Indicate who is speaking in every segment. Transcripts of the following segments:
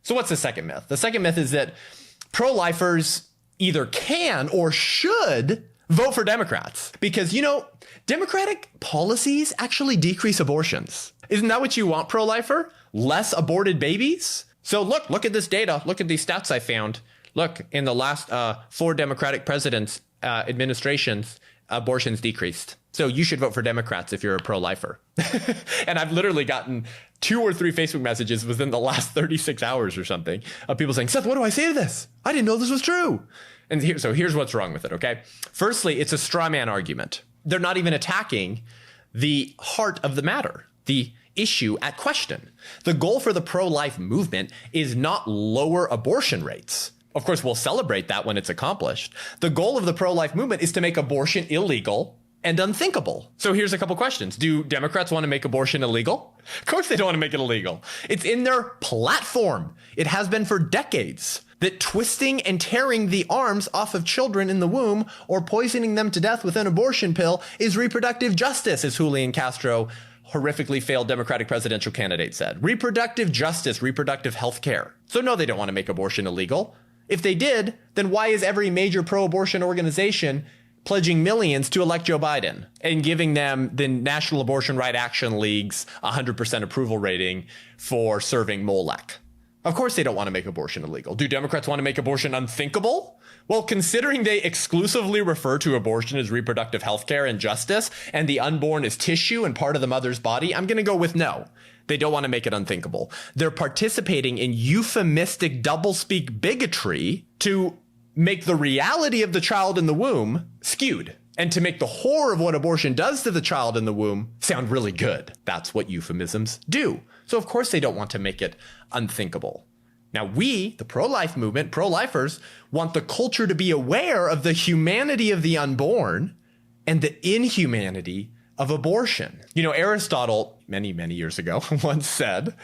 Speaker 1: So what's the second myth? The second myth is that pro-lifers either can or should vote for Democrats because, Democratic policies actually decrease abortions. Isn't that what you want, pro-lifer? Less aborted babies? So look at this data. Look at these stats I found. Look, in the last 4 Democratic presidents' administrations, abortions decreased. So you should vote for Democrats if you're a pro-lifer. And I've literally gotten 2 or 3 Facebook messages within the last 36 hours or something of people saying, Seth, what do I say to this? I didn't know this was true. And here's what's wrong with it, okay? Firstly, it's a straw man argument. They're not even attacking the heart of the matter, the issue at question. The goal for the pro-life movement is not lower abortion rates. Of course, we'll celebrate that when it's accomplished. The goal of the pro-life movement is to make abortion illegal and unthinkable. So here's a couple questions. Do Democrats want to make abortion illegal? Of course they don't want to make it illegal. It's in their platform. It has been for decades that twisting and tearing the arms off of children in the womb or poisoning them to death with an abortion pill is reproductive justice, as Julian Castro, horrifically failed Democratic presidential candidate, said. Reproductive justice, reproductive health care. So no, they don't want to make abortion illegal. If they did, then why is every major pro-abortion organization pledging millions to elect Joe Biden and giving them the National Abortion Right Action League's 100% approval rating for serving Molech? Of course they don't want to make abortion illegal. Do Democrats want to make abortion unthinkable? Well, considering they exclusively refer to abortion as reproductive health care and justice, and the unborn as tissue and part of the mother's body, I'm going to go with no. They don't want to make it unthinkable. They're participating in euphemistic doublespeak bigotry to make the reality of the child in the womb skewed, and to make the horror of what abortion does to the child in the womb sound really good. That's what euphemisms do. So of course they don't want to make it unthinkable. Now we, the pro-life movement, pro-lifers, want the culture to be aware of the humanity of the unborn and the inhumanity of abortion. Aristotle, many, many years ago, once said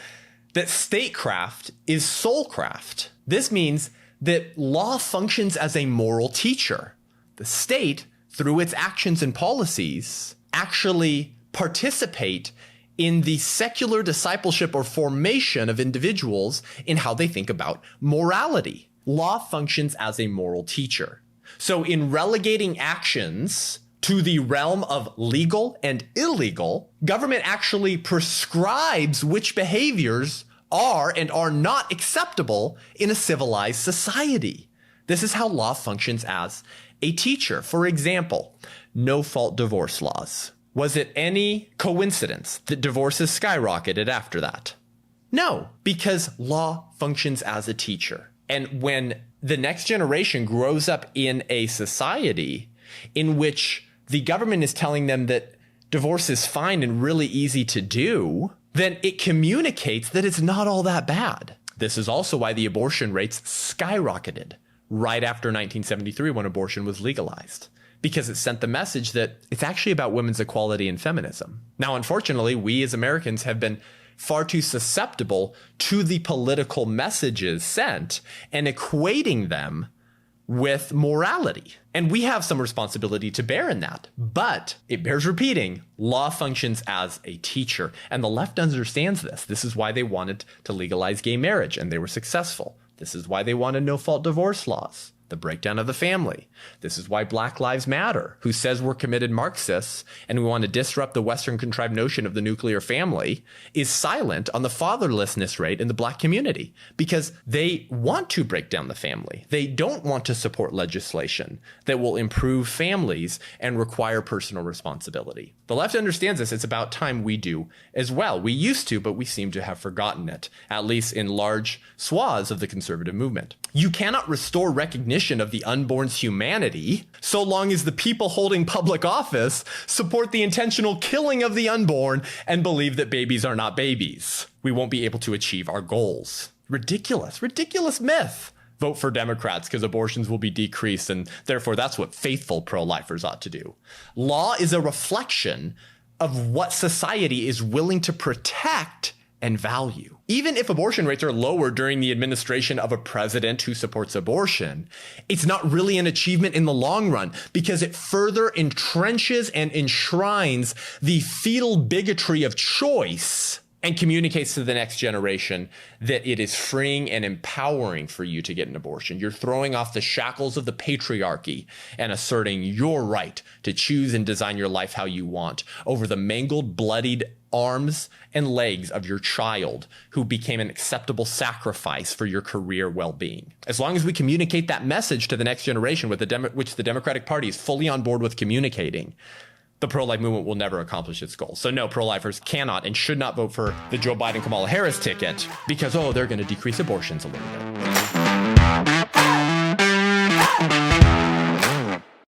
Speaker 1: that statecraft is soulcraft. This means that law functions as a moral teacher. The state, through its actions and policies, actually participate in the secular discipleship or formation of individuals in how they think about morality. Law functions as a moral teacher. So in relegating actions to the realm of legal and illegal, government actually prescribes which behaviors are and are not acceptable in a civilized society. This is how law functions as a teacher. For example, no-fault divorce laws. Was it any coincidence that divorces skyrocketed after that? No, because law functions as a teacher. And when the next generation grows up in a society in which the government is telling them that divorce is fine and really easy to do, then it communicates that it's not all that bad. This is also why the abortion rates skyrocketed right after 1973 when abortion was legalized, because it sent the message that it's actually about women's equality and feminism. Now, unfortunately, we as Americans have been far too susceptible to the political messages sent and equating them with morality. And we have some responsibility to bear in that. But it bears repeating, law functions as a teacher. And the left understands this. This is why they wanted to legalize gay marriage, and they were successful. This is why they wanted no-fault divorce laws, the breakdown of the family. This is why Black Lives Matter, who says we're committed Marxists and we want to disrupt the Western contrived notion of the nuclear family, is silent on the fatherlessness rate in the Black community because they want to break down the family. They don't want to support legislation that will improve families and require personal responsibility. The left understands this. It's about time we do as well. We used to, but we seem to have forgotten it, at least in large swaths of the conservative movement. You cannot restore recognition of the unborn's humanity so long as the people holding public office support the intentional killing of the unborn and believe that babies are not babies. We won't be able to achieve our goals. Ridiculous myth. Vote for Democrats because abortions will be decreased, and therefore that's what faithful pro-lifers ought to do. Law is a reflection of what society is willing to protect and value. Even if abortion rates are lower during the administration of a president who supports abortion, it's not really an achievement in the long run because it further entrenches and enshrines the fetal bigotry of choice and communicates to the next generation that it is freeing and empowering for you to get an abortion. You're throwing off the shackles of the patriarchy and asserting your right to choose and design your life how you want over the mangled, bloodied arms and legs of your child who became an acceptable sacrifice for your career well-being. As long as we communicate that message to the next generation, which the Democratic Party is fully on board with communicating, the pro-life movement will never accomplish its goals. So no, pro-lifers cannot and should not vote for the Joe Biden-Kamala Harris ticket because, they're going to decrease abortions a little bit.